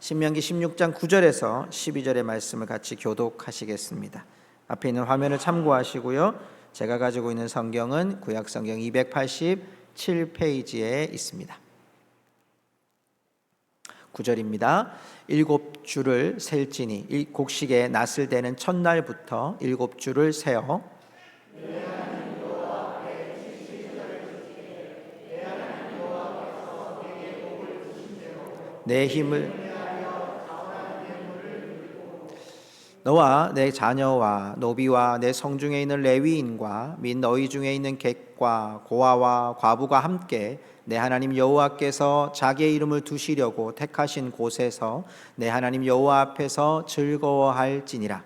신명기 16장 9절에서 12절의 말씀을 같이 교독하시겠습니다. 앞에 있는 화면을 참고하시고요. 제가 가지고 있는 성경은 구약성경 287페이지에 있습니다. 9절입니다. 7주를 셀지니 곡식에 낫을 대는 첫날부터 7주를 세어 내 힘을 너와 내 자녀와 노비와 내 성중에 있는 레위인과 및 너희 중에 있는 객과 고아와 과부가 함께 내 하나님 여호와께서 자기의 이름을 두시려고 택하신 곳에서 내 하나님 여호와 앞에서 즐거워할지니라.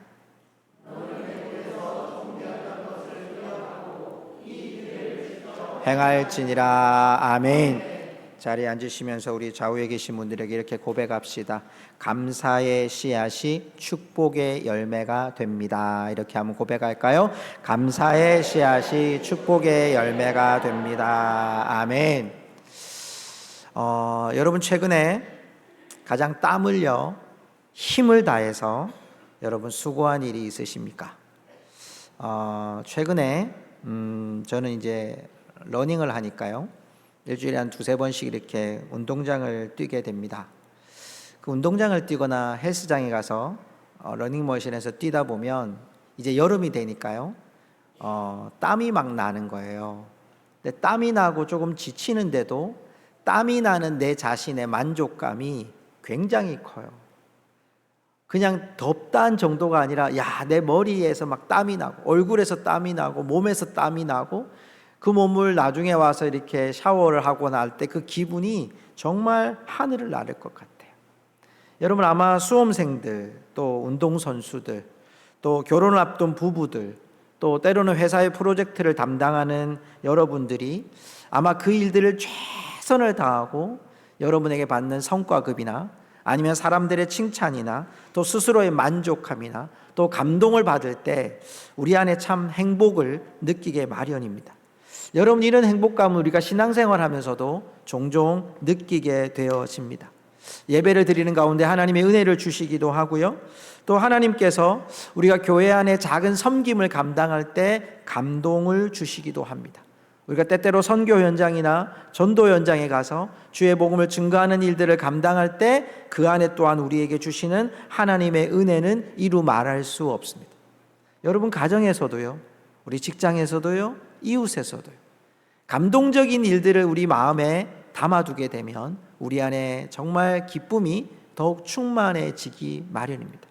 행할지니라. 아멘. 자리에 앉으시면서 우리 좌우에 계신 분들에게 이렇게 고백합시다. 감사의 씨앗이 축복의 열매가 됩니다. 이렇게 한번 고백할까요? 감사의 씨앗이 축복의 열매가 됩니다. 아멘. 여러분 최근에 가장 땀 흘려 힘을 다해서 여러분 수고한 일이 있으십니까? 최근에 저는 이제 러닝을 하니까요. 일주일에 한 두세 번씩 이렇게 운동장을 뛰게 됩니다. 그 운동장을 뛰거나 헬스장에 가서 러닝머신에서 뛰다 보면 이제 여름이 되니까요. 땀이 막 나는 거예요. 근데 땀이 나고 조금 지치는데도 땀이 나는 내 자신의 만족감이 굉장히 커요. 그냥 덥다는 정도가 아니라 내 머리에서 막 땀이 나고 얼굴에서 땀이 나고 몸에서 땀이 나고 그 몸을 나중에 와서 이렇게 샤워를 하고 날 때 그 기분이 정말 하늘을 나를 것 같아요. 여러분 아마 수험생들, 또 운동선수들, 또 결혼을 앞둔 부부들, 또 때로는 회사의 프로젝트를 담당하는 여러분들이 아마 그 일들을 최선을 다하고 여러분에게 받는 성과급이나 아니면 사람들의 칭찬이나 또 스스로의 만족함이나 또 감동을 받을 때 우리 안에 참 행복을 느끼게 마련입니다. 여러분 이런 행복감을 우리가 신앙생활 하면서도 종종 느끼게 되어집니다. 예배를 드리는 가운데 하나님의 은혜를 주시기도 하고요. 또 하나님께서 우리가 교회 안에 작은 섬김을 감당할 때 감동을 주시기도 합니다. 우리가 때때로 선교 현장이나 전도 현장에 가서 주의 복음을 증거하는 일들을 감당할 때 그 안에 또한 우리에게 주시는 하나님의 은혜는 이루 말할 수 없습니다. 여러분 가정에서도요, 우리 직장에서도요, 이웃에서도요. 감동적인 일들을 우리 마음에 담아두게 되면 우리 안에 정말 기쁨이 더욱 충만해지기 마련입니다.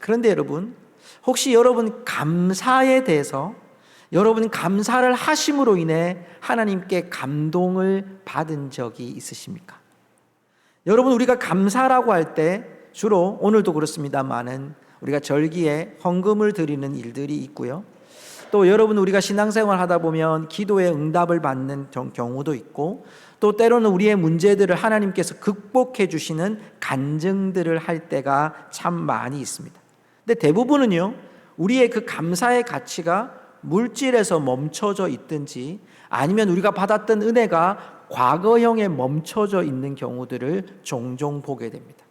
그런데 여러분, 혹시 여러분 감사에 대해서 여러분 감사를 하심으로 인해 하나님께 감동을 받은 적이 있으십니까? 여러분 우리가 감사라고 할 때 주로 오늘도 그렇습니다만은 우리가 절기에 헌금을 드리는 일들이 있고요. 또 여러분 우리가 신앙생활 하다 보면 기도에 응답을 받는 경우도 있고 또 때로는 우리의 문제들을 하나님께서 극복해 주시는 간증들을 할 때가 참 많이 있습니다. 근데 대부분은요, 우리의 그 감사의 가치가 물질에서 멈춰져 있든지 아니면 우리가 받았던 은혜가 과거형에 멈춰져 있는 경우들을 종종 보게 됩니다.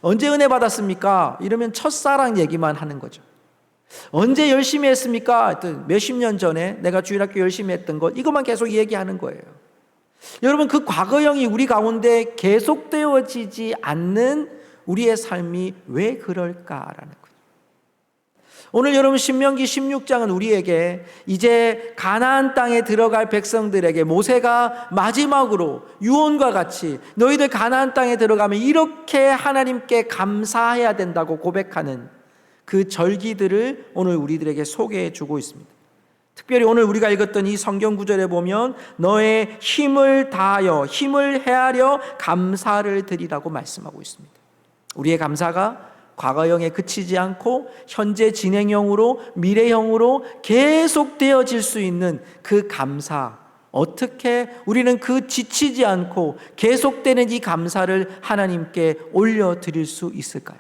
언제 은혜 받았습니까? 이러면 첫사랑 얘기만 하는 거죠. 언제 열심히 했습니까? 몇십 년 전에 내가 주일학교 열심히 했던 것, 이것만 계속 얘기하는 거예요. 여러분 그 과거형이 우리 가운데 계속되어지지 않는 우리의 삶이 왜 그럴까라는 거죠. 오늘 여러분 신명기 16장은 우리에게 이제 가나안 땅에 들어갈 백성들에게 모세가 마지막으로 유언과 같이 너희들 가나안 땅에 들어가면 이렇게 하나님께 감사해야 된다고 고백하는 그 절기들을 오늘 우리들에게 소개해 주고 있습니다. 특별히 오늘 우리가 읽었던 이 성경 구절에 보면 너의 힘을 다하여 힘을 헤아려 감사를 드리라고 말씀하고 있습니다. 우리의 감사가 과거형에 그치지 않고 현재 진행형으로 미래형으로 계속되어질 수 있는 그 감사, 어떻게 우리는 그 지치지 않고 계속되는 이 감사를 하나님께 올려드릴 수 있을까요?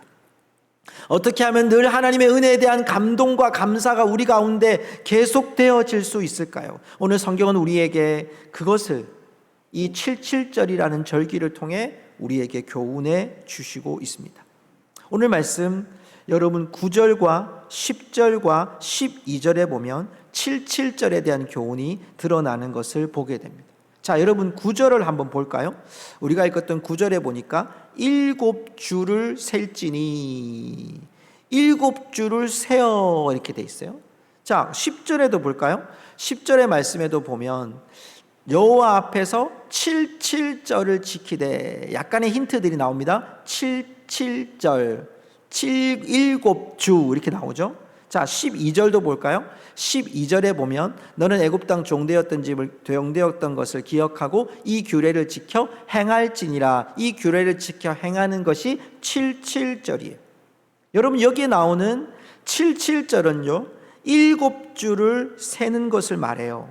어떻게 하면 늘 하나님의 은혜에 대한 감동과 감사가 우리 가운데 계속되어질 수 있을까요? 오늘 성경은 우리에게 그것을 이 77절이라는 절기를 통해 우리에게 교훈해 주시고 있습니다. 오늘 말씀 여러분 9절과 10절과 12절에 보면 77절에 대한 교훈이 드러나는 것을 보게 됩니다. 자, 여러분 9절을 한번 볼까요? 우리가 읽었던 9절에 보니까 7주를 셀지니 7주를 세어 이렇게 돼 있어요. 자, 10절에도 볼까요? 10절의 말씀에도 보면 여호와 앞에서 77절을 지키되, 약간의 힌트들이 나옵니다. 77절 7주 이렇게 나오죠. 자, 12절도 볼까요? 12절에 보면 너는 애굽 땅 종되었던 것을 기억하고 이 규례를 지켜 행할지니라. 이 규례를 지켜 행하는 것이 77절이에요. 여러분 여기에 나오는 77절은요 7주를 세는 것을 말해요.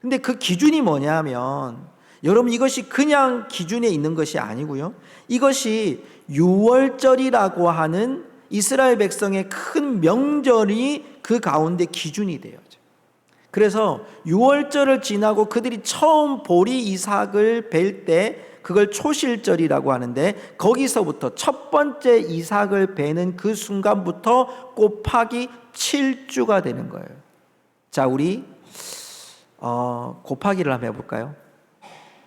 근데 그 기준이 뭐냐면 여러분 이것이 그냥 기준에 있는 것이 아니고요, 이것이 유월절이라고 하는 이스라엘 백성의 큰 명절이 그 가운데 기준이 돼요. 그래서 유월절을 지나고 그들이 처음 보리 이삭을 뵐 때 그걸 초실절이라고 하는데, 거기서부터 첫 번째 이삭을 베는 그 순간부터 곱하기 7주가 되는 거예요. 자, 우리 곱하기를 한번 해볼까요?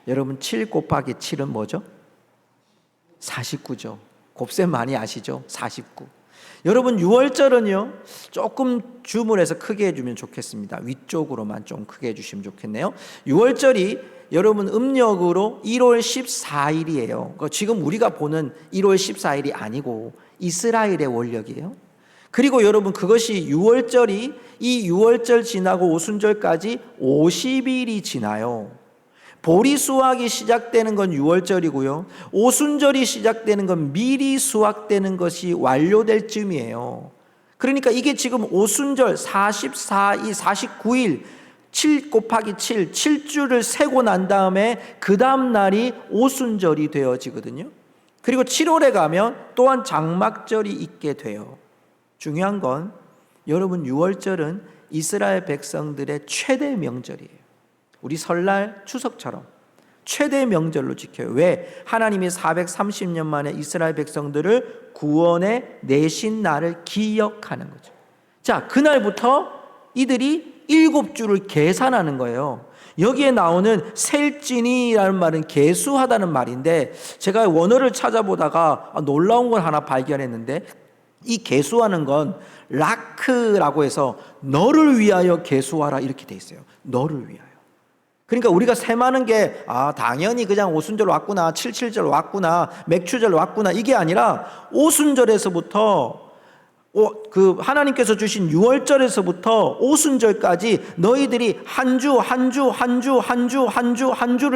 여러분 7 곱하기 7은 뭐죠? 49죠. 곱셈 많이 아시죠? 49. 여러분 6월절은요 조금 주문해서 크게 해주면 좋겠습니다. 위쪽으로만 좀 크게 해주시면 좋겠네요. 6월절이 여러분 음력으로 1월 14일이에요 지금 우리가 보는 1월 14일이 아니고 이스라엘의 원력이에요. 그리고 여러분 그것이 6월절이 이 6월절 지나고 오순절까지 50일이 지나요. 보리 수확이 시작되는 건 6월절이고요, 오순절이 시작되는 건 미리 수확되는 것이 완료될 쯤이에요. 그러니까 이게 지금 오순절 49일 7 곱하기 7, 7주를 세고 난 다음에 그 다음 날이 오순절이 되어지거든요. 그리고 7월에 가면 또한 장막절이 있게 돼요. 중요한 건 여러분 6월절은 이스라엘 백성들의 최대 명절이에요. 우리 설날 추석처럼 최대 명절로 지켜요. 왜? 하나님이 430년 만에 이스라엘 백성들을 구원에 내신 날을 기억하는 거죠. 자, 그날부터 이들이 7주를 계산하는 거예요. 여기에 나오는 셀지니라는 말은 계수하다는 말인데, 제가 원어를 찾아보다가 놀라운 걸 하나 발견했는데, 이 계수하는 건 라크라고 해서 너를 위하여 계수하라 이렇게 돼 있어요. 너를 위하여. 그러니까 우리가 세마는 게 당연히 그냥 오순절 왔구나, 77절 왔구나, 맥추절 왔구나 이게 아니라 오순절에서부터 그 하나님께서 주신 6월절에서부터 오순절까지 너희들이 한 주를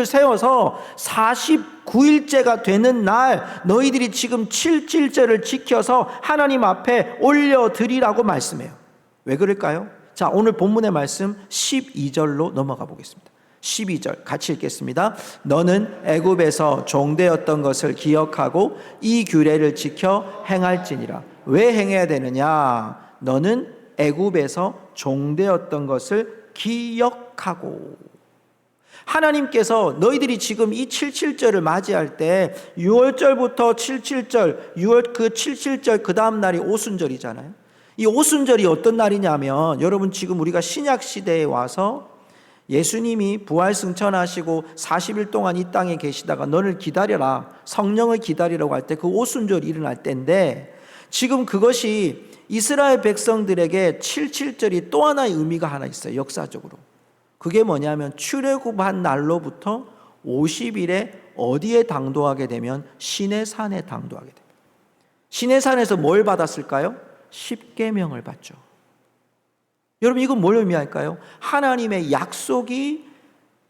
세워서 49일째가 되는 날 너희들이 지금 77절을 지켜서 하나님 앞에 올려드리라고 말씀해요. 왜 그럴까요? 자, 오늘 본문의 말씀 12절로 넘어가 보겠습니다. 12절 같이 읽겠습니다. 너는 애굽에서 종되었던 것을 기억하고 이 규례를 지켜 행할지니라. 왜 행해야 되느냐? 너는 애굽에서 종되었던 것을 기억하고. 하나님께서 너희들이 지금 이 77절을 맞이할 때 6월절부터 77절, 6월 그 77절 그 다음 날이 오순절이잖아요. 이 오순절이 어떤 날이냐면, 여러분 지금 우리가 신약 시대에 와서 예수님이 부활 승천하시고 40일 동안 이 땅에 계시다가 너를 기다려라, 성령을 기다리라고 할 때 그 오순절이 일어날 때인데, 지금 그것이 이스라엘 백성들에게 77절이 또 하나의 의미가 하나 있어요. 역사적으로. 그게 뭐냐면 출애굽한 날로부터 50일에 어디에 당도하게 되면 시내산에 당도하게 됩니다. 시내산에서 뭘 받았을까요? 십계명을 받죠. 여러분 이건 뭘 의미할까요? 하나님의 약속이,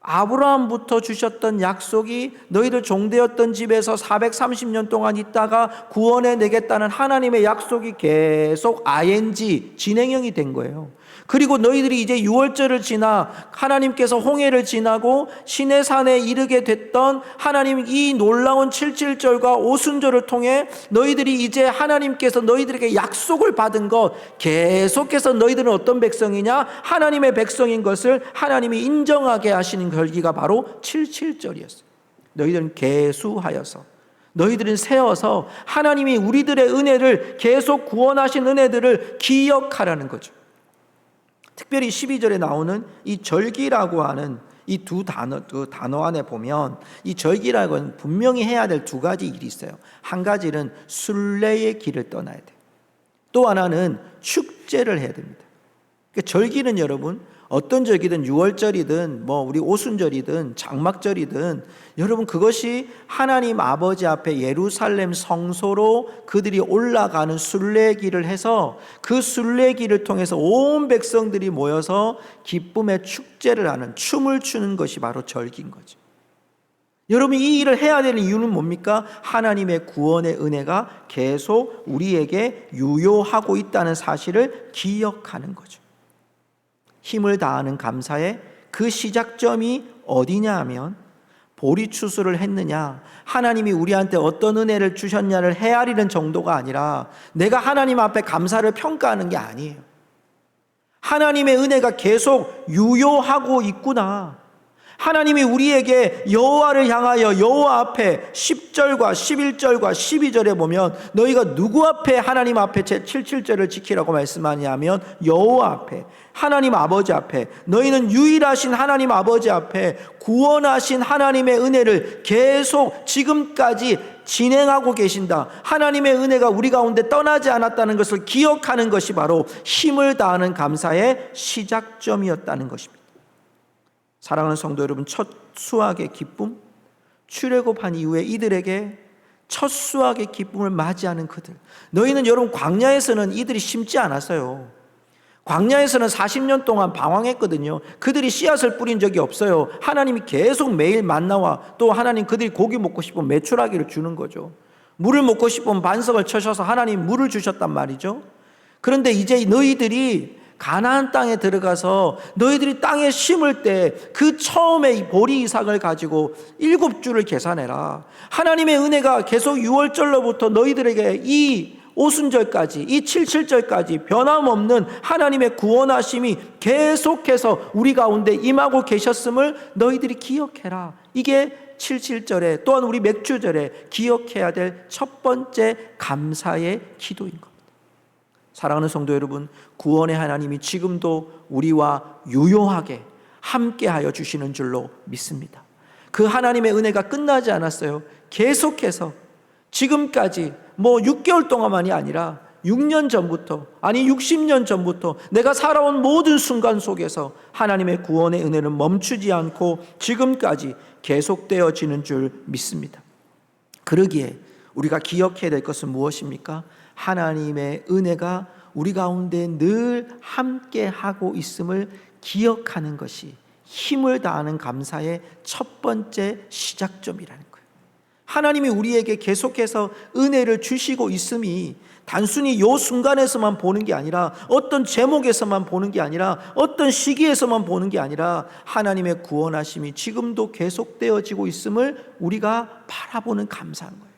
아브라함부터 주셨던 약속이 너희들 종되었던 집에서 430년 동안 있다가 구원해 내겠다는 하나님의 약속이 계속 ing 진행형이 된 거예요. 그리고 너희들이 이제 6월절을 지나 하나님께서 홍해를 지나고 시내산에 이르게 됐던 하나님 이 놀라운 77절과 오순절을 통해 너희들이 이제 하나님께서 너희들에게 약속을 받은 것, 계속해서 너희들은 어떤 백성이냐? 하나님의 백성인 것을 하나님이 인정하게 하시는 결기가 바로 77절이었어요. 너희들은 계수하여서 너희들은 세어서 하나님이 우리들의 은혜를, 계속 구원하신 은혜들을 기억하라는 거죠. 특별히 12절에 나오는 이 절기라고 하는 이 두 단어, 그 단어 안에 보면 이 절기라고 하는 분명히 해야 될 두 가지 일이 있어요. 한 가지는 순례의 길을 떠나야 돼요. 또 하나는 축제를 해야 됩니다. 그러니까 절기는 여러분, 어떤 절기든 유월절이든 뭐 우리 오순절이든 장막절이든 여러분, 그것이 하나님 아버지 앞에 예루살렘 성소로 그들이 올라가는 순례길을 해서 그 순례길을 통해서 온 백성들이 모여서 기쁨의 축제를 하는, 춤을 추는 것이 바로 절기인 거죠. 여러분, 이 일을 해야 되는 이유는 뭡니까? 하나님의 구원의 은혜가 계속 우리에게 유효하고 있다는 사실을 기억하는 거죠. 힘을 다하는 감사의 그 시작점이 어디냐 하면, 보리추수를 했느냐, 하나님이 우리한테 어떤 은혜를 주셨냐를 헤아리는 정도가 아니라 내가 하나님 앞에 감사를 평가하는 게 아니에요. 하나님의 은혜가 계속 유효하고 있구나. 하나님이 우리에게 여호와를 향하여 여호와 앞에 10절과 11절과 12절에 보면 너희가 누구 앞에, 하나님 앞에 제77절을 지키라고 말씀하냐면 여호와 앞에, 하나님 아버지 앞에, 너희는 유일하신 하나님 아버지 앞에 구원하신 하나님의 은혜를 계속 지금까지 진행하고 계신다. 하나님의 은혜가 우리 가운데 떠나지 않았다는 것을 기억하는 것이 바로 힘을 다하는 감사의 시작점이었다는 것입니다. 사랑하는 성도 여러분, 첫 수확의 기쁨, 출애굽한 이후에 이들에게 첫 수확의 기쁨을 맞이하는 그들, 너희는 여러분 광야에서는 이들이 심지 않았어요. 광야에서는 40년 동안 방황했거든요. 그들이 씨앗을 뿌린 적이 없어요. 하나님이 계속 매일 만나와 또 하나님 그들이 고기 먹고 싶으면 메추라기를 주는 거죠. 물을 먹고 싶으면 반석을 쳐셔서 하나님 물을 주셨단 말이죠. 그런데 이제 너희들이 가나안 땅에 들어가서 너희들이 땅에 심을 때 그 처음에 이 보리 이삭을 가지고 7주를 계산해라. 하나님의 은혜가 계속 6월절로부터 너희들에게 이 오순절까지, 이 77절까지 변함없는 하나님의 구원하심이 계속해서 우리 가운데 임하고 계셨음을 너희들이 기억해라. 이게 77절에 또한 우리 맥주절에 기억해야 될 첫 번째 감사의 기도인 겁니다. 사랑하는 성도 여러분, 구원의 하나님이 지금도 우리와 유효하게 함께하여 주시는 줄로 믿습니다. 그 하나님의 은혜가 끝나지 않았어요. 계속해서 지금까지 6개월 동안만이 아니라 6년 전부터, 아니 60년 전부터 내가 살아온 모든 순간 속에서 하나님의 구원의 은혜는 멈추지 않고 지금까지 계속되어지는 줄 믿습니다. 그러기에 우리가 기억해야 될 것은 무엇입니까? 하나님의 은혜가 우리 가운데 늘 함께하고 있음을 기억하는 것이 힘을 다하는 감사의 첫 번째 시작점이라는 거예요. 하나님이 우리에게 계속해서 은혜를 주시고 있음이 단순히 이 순간에서만 보는 게 아니라, 어떤 제목에서만 보는 게 아니라, 어떤 시기에서만 보는 게 아니라 하나님의 구원하심이 지금도 계속되어지고 있음을 우리가 바라보는 감사한 거예요.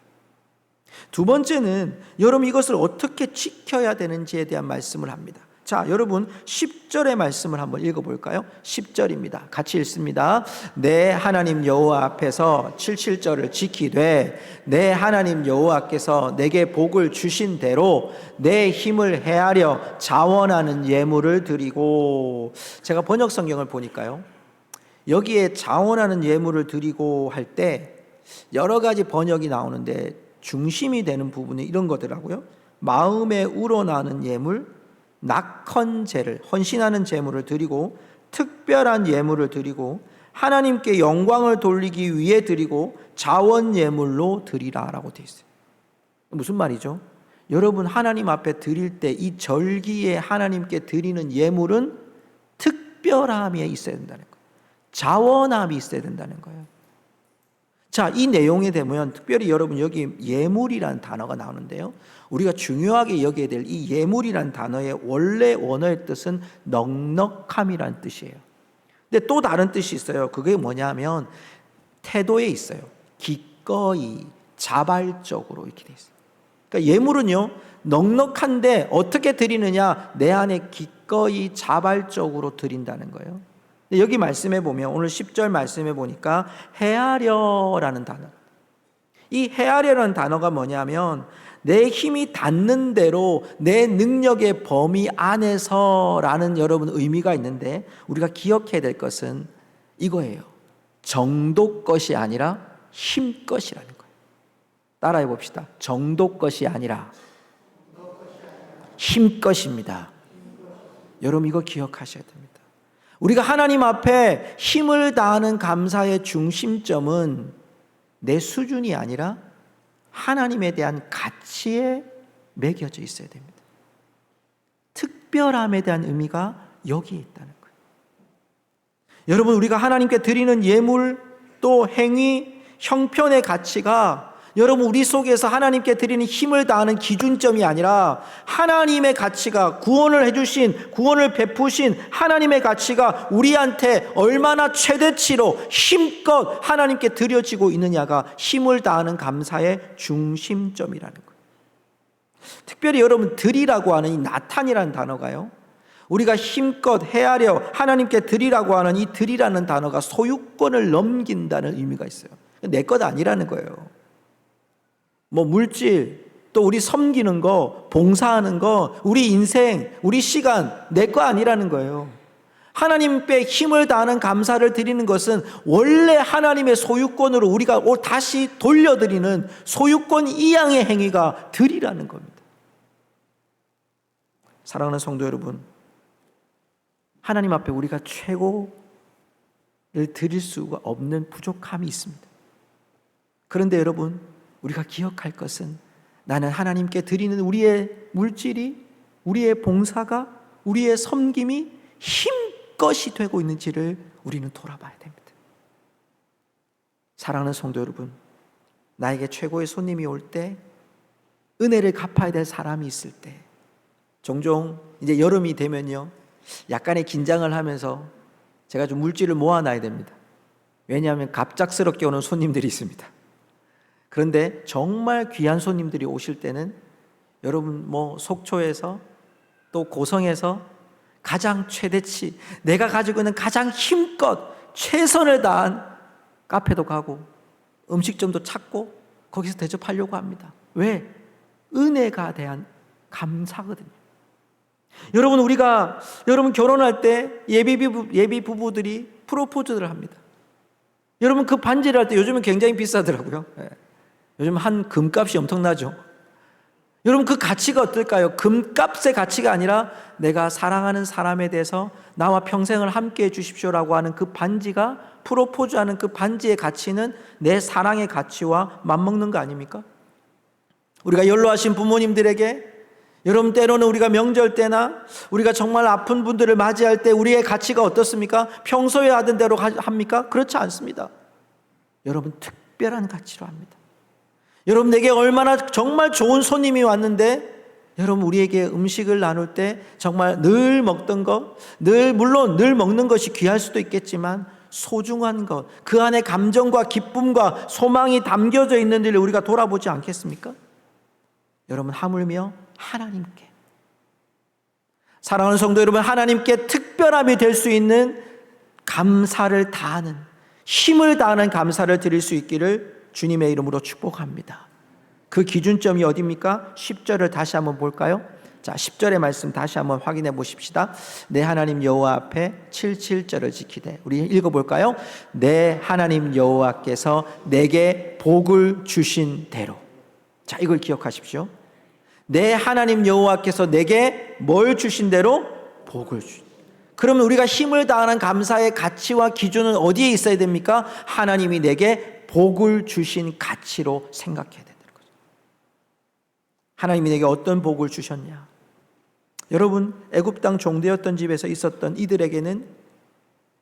두 번째는 여러분 이것을 어떻게 지켜야 되는지에 대한 말씀을 합니다. 자, 여러분 10절의 말씀을 한번 읽어볼까요? 10절입니다. 같이 읽습니다. 내 하나님 여호와 앞에서 77절을 지키되 내 하나님 여호와께서 내게 복을 주신 대로 내 힘을 헤아려 자원하는 예물을 드리고. 제가 번역 성경을 보니까요, 여기에 자원하는 예물을 드리고 할 때 여러 가지 번역이 나오는데 중심이 되는 부분이 이런 거더라고요. 마음에 우러나는 예물, 낙헌제를, 헌신하는 제물을 드리고, 특별한 예물을 드리고, 하나님께 영광을 돌리기 위해 드리고, 자원 예물로 드리라라고 되어 있어요. 무슨 말이죠? 여러분, 하나님 앞에 드릴 때 이 절기에 하나님께 드리는 예물은 특별함이 있어야 된다는 거예요. 자원함이 있어야 된다는 거예요. 자, 이 내용에 대면 특별히 여러분 여기 예물이라는 단어가 나오는데요, 우리가 중요하게 여겨야 될 이 예물이라는 단어의 원래 원어의 뜻은 넉넉함이라는 뜻이에요. 근데 또 다른 뜻이 있어요. 그게 뭐냐면 태도에 있어요. 기꺼이, 자발적으로 이렇게 돼 있어요. 그러니까 예물은요, 넉넉한데 어떻게 드리느냐, 내 안에 기꺼이 자발적으로 드린다는 거예요. 여기 말씀해 보면, 오늘 10절 말씀해 보니까 헤아려라는 단어, 이 헤아려는 단어가 뭐냐면 내 힘이 닿는 대로 내 능력의 범위 안에서라는 여러분 의미가 있는데, 우리가 기억해야 될 것은 이거예요. 정도 것이 아니라 힘 것이라는 거예요. 따라해 봅시다. 정도 것이 아니라 힘 것입니다. 여러분 이거 기억하셔야 됩니다. 우리가 하나님 앞에 힘을 다하는 감사의 중심점은 내 수준이 아니라 하나님에 대한 가치에 매겨져 있어야 됩니다. 특별함에 대한 의미가 여기에 있다는 거예요. 여러분, 우리가 하나님께 드리는 예물, 또 행위, 형편의 가치가 여러분 우리 속에서 하나님께 드리는 힘을 다하는 기준점이 아니라 하나님의 가치가, 구원을 해주신, 구원을 베푸신 하나님의 가치가 우리한테 얼마나 최대치로 힘껏 하나님께 드려지고 있느냐가 힘을 다하는 감사의 중심점이라는 거예요. 특별히 여러분 드리라고 하는 이 나탄이라는 단어가요, 우리가 힘껏 헤아려 하나님께 드리라고 하는 이 드리라는 단어가 소유권을 넘긴다는 의미가 있어요. 내 것 아니라는 거예요. 뭐 물질, 또 우리 섬기는 거, 봉사하는 거, 우리 인생, 우리 시간 내 거 아니라는 거예요. 하나님께 힘을 다하는 감사를 드리는 것은 원래 하나님의 소유권으로 우리가 다시 돌려드리는 소유권 이양의 행위가 드리라는 겁니다. 사랑하는 성도 여러분, 하나님 앞에 우리가 최고를 드릴 수가 없는 부족함이 있습니다. 그런데 여러분, 우리가 기억할 것은 나는 하나님께 드리는 우리의 물질이, 우리의 봉사가, 우리의 섬김이 힘것이 되고 있는지를 우리는 돌아봐야 됩니다. 사랑하는 성도 여러분, 나에게 최고의 손님이 올 때, 은혜를 갚아야 될 사람이 있을 때, 종종 이제 여름이 되면요, 약간의 긴장을 하면서 제가 좀 물질을 모아놔야 됩니다. 왜냐하면 갑작스럽게 오는 손님들이 있습니다. 그런데 정말 귀한 손님들이 오실 때는 여러분 뭐 속초에서 또 고성에서 가장 최대치 내가 가지고 있는 가장 힘껏 최선을 다한 카페도 가고 음식점도 찾고 거기서 대접하려고 합니다. 왜? 은혜가 대한 감사거든요. 여러분, 여러분 결혼할 때 예비 부부들이 프로포즈를 합니다. 여러분 그 반지를 할 때 요즘은 굉장히 비싸더라고요. 요즘 한 금값이 엄청나죠. 여러분 그 가치가 어떨까요? 금값의 가치가 아니라 내가 사랑하는 사람에 대해서 나와 평생을 함께 해 주십시오라고 하는 그 반지가, 프로포즈하는 그 반지의 가치는 내 사랑의 가치와 맞먹는 거 아닙니까? 우리가 연로하신 부모님들에게, 여러분 때로는 우리가 명절 때나 우리가 정말 아픈 분들을 맞이할 때 우리의 가치가 어떻습니까? 평소에 하던 대로 합니까? 그렇지 않습니다. 여러분 특별한 가치로 합니다. 여러분 내게 얼마나 정말 좋은 손님이 왔는데, 여러분 우리에게 음식을 나눌 때 정말 늘 먹던 것, 물론 늘 먹는 것이 귀할 수도 있겠지만 소중한 것, 그 안에 감정과 기쁨과 소망이 담겨져 있는 일을 우리가 돌아보지 않겠습니까? 여러분 하물며 하나님께, 사랑하는 성도 여러분, 하나님께 특별함이 될 수 있는 감사를 다하는, 힘을 다하는 감사를 드릴 수 있기를 주님의 이름으로 축복합니다. 그 기준점이 어디입니까? 10절을 다시 한번 볼까요? 자, 10절의 말씀 다시 한번 확인해 보십시다. 내 하나님 여호와 앞에 77절을 지키되, 우리 읽어볼까요? 내 하나님 여호와께서 내게 복을 주신 대로. 자, 이걸 기억하십시오. 내 하나님 여호와께서 내게 뭘 주신 대로? 복을 주신. 그러면 우리가 힘을 다하는 감사의 가치와 기준은 어디에 있어야 됩니까? 하나님이 내게 복을 주신 가치로 생각해야 되는 거죠. 하나님이 내게 어떤 복을 주셨냐? 여러분, 애굽 땅 종되었던 집에서 있었던 이들에게는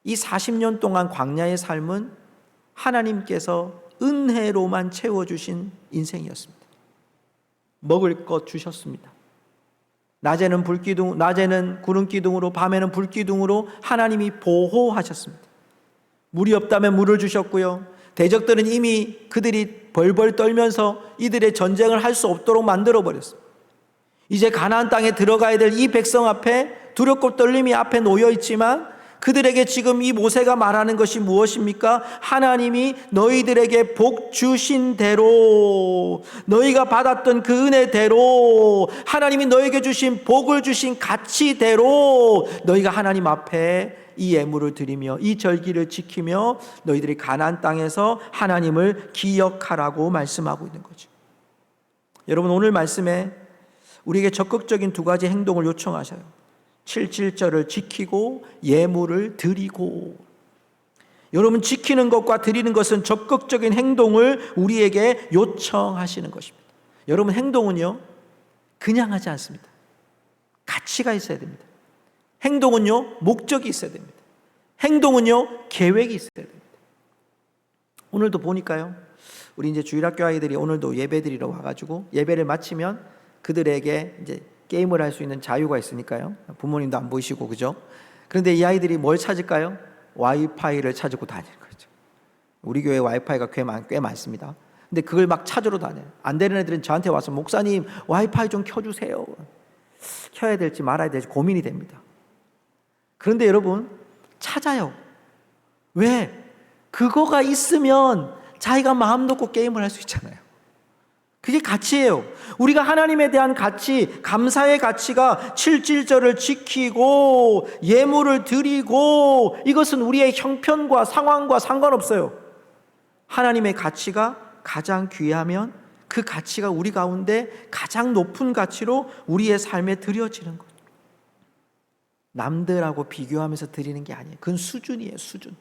이 40년 동안 광야의 삶은 하나님께서 은혜로만 채워주신 인생이었습니다. 먹을 것 주셨습니다. 낮에는 구름기둥으로, 밤에는 불기둥으로 하나님이 보호하셨습니다. 물이 없다면 물을 주셨고요. 대적들은 이미 그들이 벌벌 떨면서 이들의 전쟁을 할 수 없도록 만들어버렸습니다. 이제 가나안 땅에 들어가야 될 이 백성 앞에 두렵고 떨림이 앞에 놓여 있지만 그들에게 지금 이 모세가 말하는 것이 무엇입니까? 하나님이 너희들에게 복 주신 대로, 너희가 받았던 그 은혜대로, 하나님이 너에게 주신 복을 주신 가치대로 너희가 하나님 앞에 이 예물을 드리며 이 절기를 지키며 너희들이 가나안 땅에서 하나님을 기억하라고 말씀하고 있는 거죠. 여러분, 오늘 말씀에 우리에게 적극적인 두 가지 행동을 요청하셔요. 7.7절을 지키고 예물을 드리고. 여러분, 지키는 것과 드리는 것은 적극적인 행동을 우리에게 요청하시는 것입니다. 여러분, 행동은요 그냥 하지 않습니다. 가치가 있어야 됩니다. 행동은요 목적이 있어야 됩니다. 행동은요 계획이 있어야 됩니다. 오늘도 보니까요, 우리 이제 주일학교 아이들이 오늘도 예배드리러 와가지고 예배를 마치면 그들에게 이제 게임을 할 수 있는 자유가 있으니까요. 부모님도 안 보이시고, 그죠? 그런데 이 아이들이 뭘 찾을까요? 와이파이를 찾고 다니는 거죠. 우리 교회 와이파이가 꽤 많습니다. 근데 그걸 막 찾으러 다녀요. 안 되는 애들은 저한테 와서 목사님 와이파이 좀 켜주세요. 켜야 될지 말아야 될지 고민이 됩니다. 그런데 여러분, 찾아요. 왜? 그거가 있으면 자기가 마음 놓고 게임을 할 수 있잖아요. 그게 가치예요. 우리가 하나님에 대한 가치, 감사의 가치가 7.7절을 지키고 예물을 드리고, 이것은 우리의 형편과 상황과 상관없어요. 하나님의 가치가 가장 귀하면 그 가치가 우리 가운데 가장 높은 가치로 우리의 삶에 드려지는 거예요. 남들하고 비교하면서 드리는 게 아니에요. 그건 수준이에요, 수준.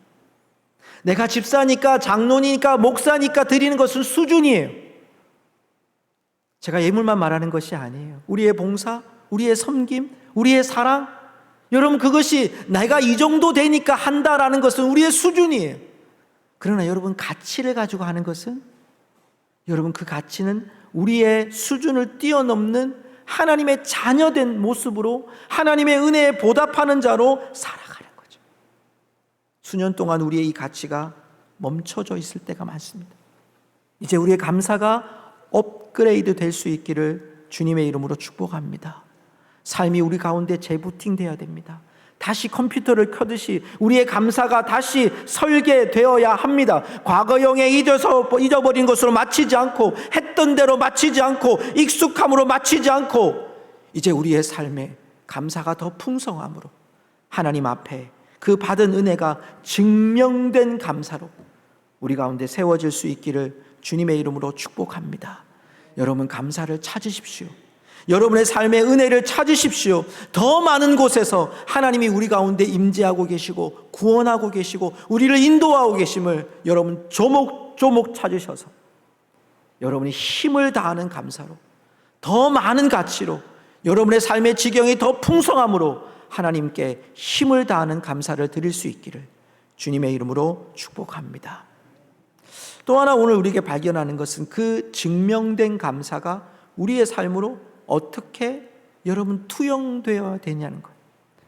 내가 집사니까, 장로니까, 목사니까 드리는 것은 수준이에요. 제가 예물만 말하는 것이 아니에요. 우리의 봉사, 우리의 섬김, 우리의 사랑, 여러분, 그것이 내가 이 정도 되니까 한다라는 것은 우리의 수준이에요. 그러나 여러분, 가치를 가지고 하는 것은, 여러분, 그 가치는 우리의 수준을 뛰어넘는 하나님의 자녀된 모습으로 하나님의 은혜에 보답하는 자로 살아가는 거죠. 수년 동안 우리의 이 가치가 멈춰져 있을 때가 많습니다. 이제 우리의 감사가 업그레이드 될 수 있기를 주님의 이름으로 축복합니다. 삶이 우리 가운데 재부팅되어야 됩니다. 다시 컴퓨터를 켜듯이 우리의 감사가 다시 설계되어야 합니다. 과거형에 잊어버린 것으로 마치지 않고, 했던 대로 마치지 않고, 익숙함으로 마치지 않고, 이제 우리의 삶에 감사가 더 풍성함으로 하나님 앞에 그 받은 은혜가 증명된 감사로 우리 가운데 세워질 수 있기를 주님의 이름으로 축복합니다. 여러분, 감사를 찾으십시오. 여러분의 삶의 은혜를 찾으십시오. 더 많은 곳에서 하나님이 우리 가운데 임재하고 계시고 구원하고 계시고 우리를 인도하고 계심을 여러분 조목조목 찾으셔서 여러분이 힘을 다하는 감사로, 더 많은 가치로, 여러분의 삶의 지경이 더 풍성함으로 하나님께 힘을 다하는 감사를 드릴 수 있기를 주님의 이름으로 축복합니다. 또 하나 오늘 우리에게 발견하는 것은 그 증명된 감사가 우리의 삶으로 어떻게 여러분 투영되어야 되냐는 거예요.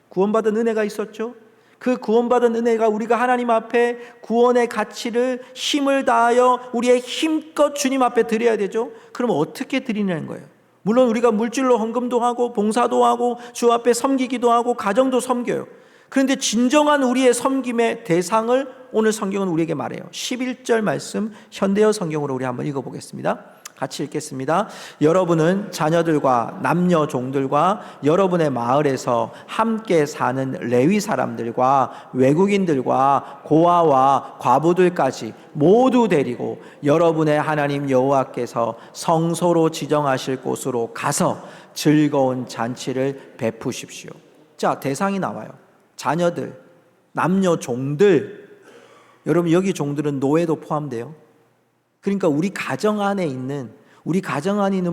구원받은 은혜가 있었죠. 그 구원받은 은혜가 우리가 하나님 앞에 구원의 가치를 힘을 다하여 우리의 힘껏 주님 앞에 드려야 되죠. 그럼 어떻게 드리냐는 거예요. 물론 우리가 물질로 헌금도 하고 봉사도 하고 주 앞에 섬기기도 하고 가정도 섬겨요. 그런데 진정한 우리의 섬김의 대상을 오늘 성경은 우리에게 말해요. 11절 말씀 현대어 성경으로 우리 한번 읽어보겠습니다. 같이 읽겠습니다. 여러분은 자녀들과 남녀 종들과 여러분의 마을에서 함께 사는 레위 사람들과 외국인들과 고아와 과부들까지 모두 데리고 여러분의 하나님 여호와께서 성소로 지정하실 곳으로 가서 즐거운 잔치를 베푸십시오. 자, 대상이 나와요. 자녀들, 남녀 종들. 여러분, 여기 종들은 노예도 포함돼요. 그러니까 우리 가정 안에 있는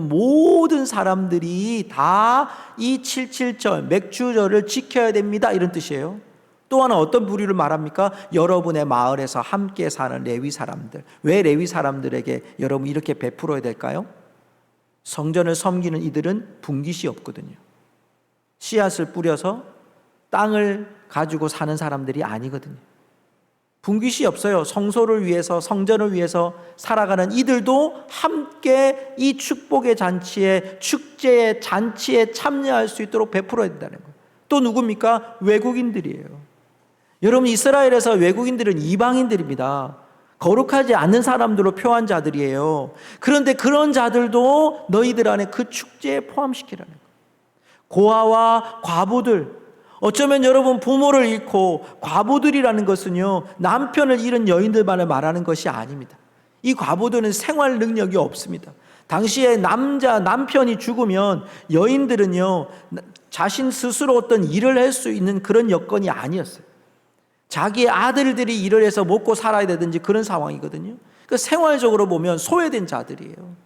모든 사람들이 다 이 7.7절 맥주절을 지켜야 됩니다, 이런 뜻이에요. 또 하나 어떤 부류를 말합니까? 여러분의 마을에서 함께 사는 레위 사람들. 왜 레위 사람들에게 여러분 이렇게 베풀어야 될까요? 성전을 섬기는 이들은 분깃이 없거든요. 씨앗을 뿌려서 땅을 가지고 사는 사람들이 아니거든요. 분깃이 없어요. 성소를 위해서, 성전을 위해서 살아가는 이들도 함께 이 축복의 잔치에, 축제의 잔치에 참여할 수 있도록 베풀어야 된다는 거예요. 또 누굽니까? 외국인들이에요. 여러분, 이스라엘에서 외국인들은 이방인들입니다. 거룩하지 않는 사람들로 표한 자들이에요. 그런데 그런 자들도 너희들 안에 그 축제에 포함시키라는 거예요. 고아와 과부들, 어쩌면 여러분 부모를 잃고 과부들이라는 것은요, 남편을 잃은 여인들만을 말하는 것이 아닙니다. 이 과부들은 생활 능력이 없습니다. 당시에 남편이 죽으면 여인들은요, 자신 스스로 어떤 일을 할 수 있는 그런 여건이 아니었어요. 자기의 아들들이 일을 해서 먹고 살아야 되든지 그런 상황이거든요. 그 생활적으로 보면 소외된 자들이에요.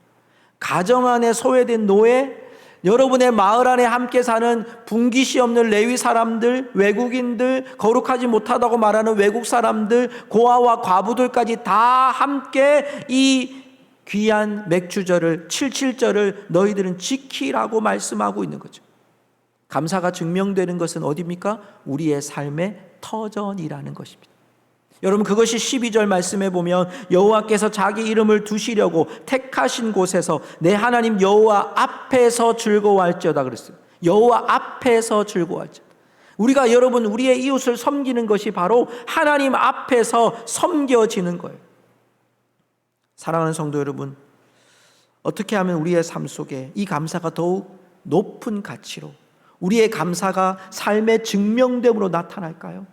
가정 안에 소외된 노예, 여러분의 마을 안에 함께 사는 분깃이 없는 레위 사람들, 외국인들, 거룩하지 못하다고 말하는 외국 사람들, 고아와 과부들까지 다 함께 이 귀한 맥주절을, 77절을 너희들은 지키라고 말씀하고 있는 거죠. 감사가 증명되는 것은 어디입니까? 우리의 삶의 터전이라는 것입니다. 여러분, 그것이 12절 말씀에 보면 여호와께서 자기 이름을 두시려고 택하신 곳에서 내 하나님 여호와 앞에서 즐거워할지어다 그랬어요. 여호와 앞에서 즐거워할지어다. 우리가 여러분 우리의 이웃을 섬기는 것이 바로 하나님 앞에서 섬겨지는 거예요. 사랑하는 성도 여러분, 어떻게 하면 우리의 삶 속에 이 감사가 더욱 높은 가치로, 우리의 감사가 삶의 증명됨으로 나타날까요?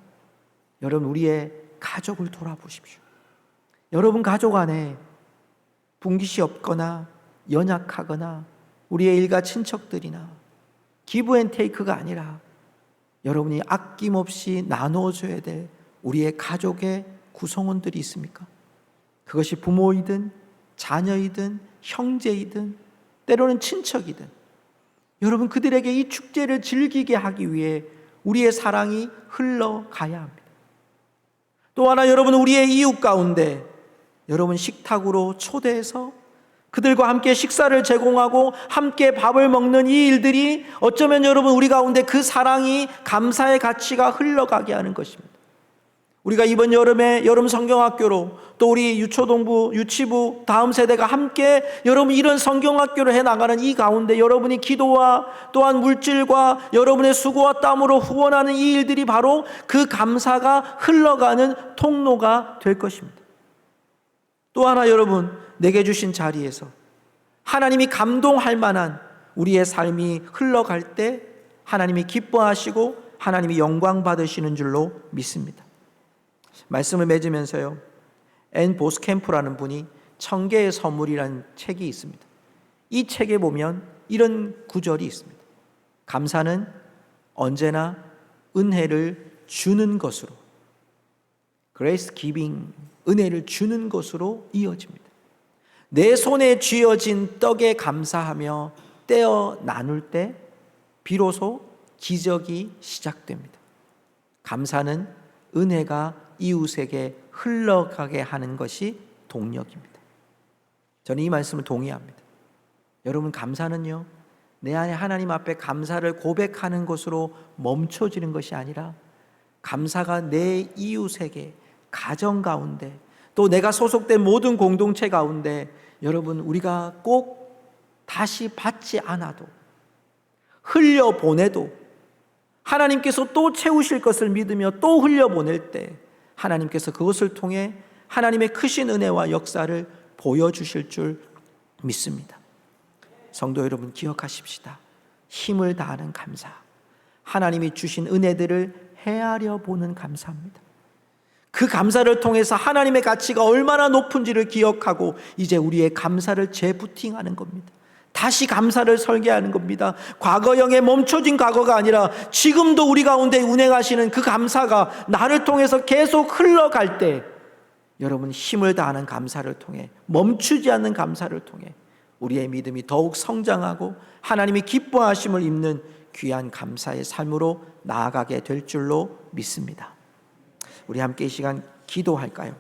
여러분, 우리의 가족을 돌아보십시오. 여러분 가족 안에 분깃이 없거나 연약하거나 우리의 일가 친척들이나 기브앤테이크가 아니라 여러분이 아낌없이 나눠줘야 될 우리의 가족의 구성원들이 있습니까? 그것이 부모이든 자녀이든 형제이든 때로는 친척이든, 여러분 그들에게 이 축제를 즐기게 하기 위해 우리의 사랑이 흘러가야 합니다. 또 하나, 여러분 우리의 이웃 가운데 여러분 식탁으로 초대해서 그들과 함께 식사를 제공하고 함께 밥을 먹는 이 일들이 어쩌면 여러분 우리 가운데 그 사랑이, 감사의 가치가 흘러가게 하는 것입니다. 우리가 이번 여름에 여름 성경학교로, 또 우리 유초동부, 유치부 다음 세대가 함께 여러분 이런 성경학교를 해나가는 이 가운데 여러분이 기도와 또한 물질과 여러분의 수고와 땀으로 후원하는 이 일들이 바로 그 감사가 흘러가는 통로가 될 것입니다. 또 하나, 여러분 내게 주신 자리에서 하나님이 감동할 만한 우리의 삶이 흘러갈 때 하나님이 기뻐하시고 하나님이 영광 받으시는 줄로 믿습니다. 말씀을 맺으면서요, 앤 보스캠프라는 분이 천개의 선물이라는 책이 있습니다. 이 책에 보면 이런 구절이 있습니다. 감사는 언제나 은혜를 주는 것으로, Grace Giving, 은혜를 주는 것으로 이어집니다. 내 손에 쥐어진 떡에 감사하며 떼어 나눌 때 비로소 기적이 시작됩니다. 감사는 은혜가 이웃에게 흘러가게 하는 것이 동력입니다. 저는 이 말씀을 동의합니다. 여러분, 감사는요, 내 안에 하나님 앞에 감사를 고백하는 것으로 멈춰지는 것이 아니라 감사가 내 이웃에게, 가정 가운데, 또 내가 소속된 모든 공동체 가운데 여러분 우리가 꼭 다시 받지 않아도 흘려보내도 하나님께서 또 채우실 것을 믿으며 또 흘려보낼 때 하나님께서 그것을 통해 하나님의 크신 은혜와 역사를 보여주실 줄 믿습니다. 성도 여러분, 기억하십시다. 힘을 다하는 감사, 하나님이 주신 은혜들을 헤아려 보는 감사입니다. 그 감사를 통해서 하나님의 가치가 얼마나 높은지를 기억하고 이제 우리의 감사를 재부팅하는 겁니다. 다시 감사를 설계하는 겁니다. 과거형에 멈춰진 과거가 아니라 지금도 우리 가운데 운행하시는 그 감사가 나를 통해서 계속 흘러갈 때 여러분 힘을 다하는 감사를 통해, 멈추지 않는 감사를 통해 우리의 믿음이 더욱 성장하고 하나님이 기뻐하심을 입는 귀한 감사의 삶으로 나아가게 될 줄로 믿습니다. 우리 함께 이 시간 기도할까요?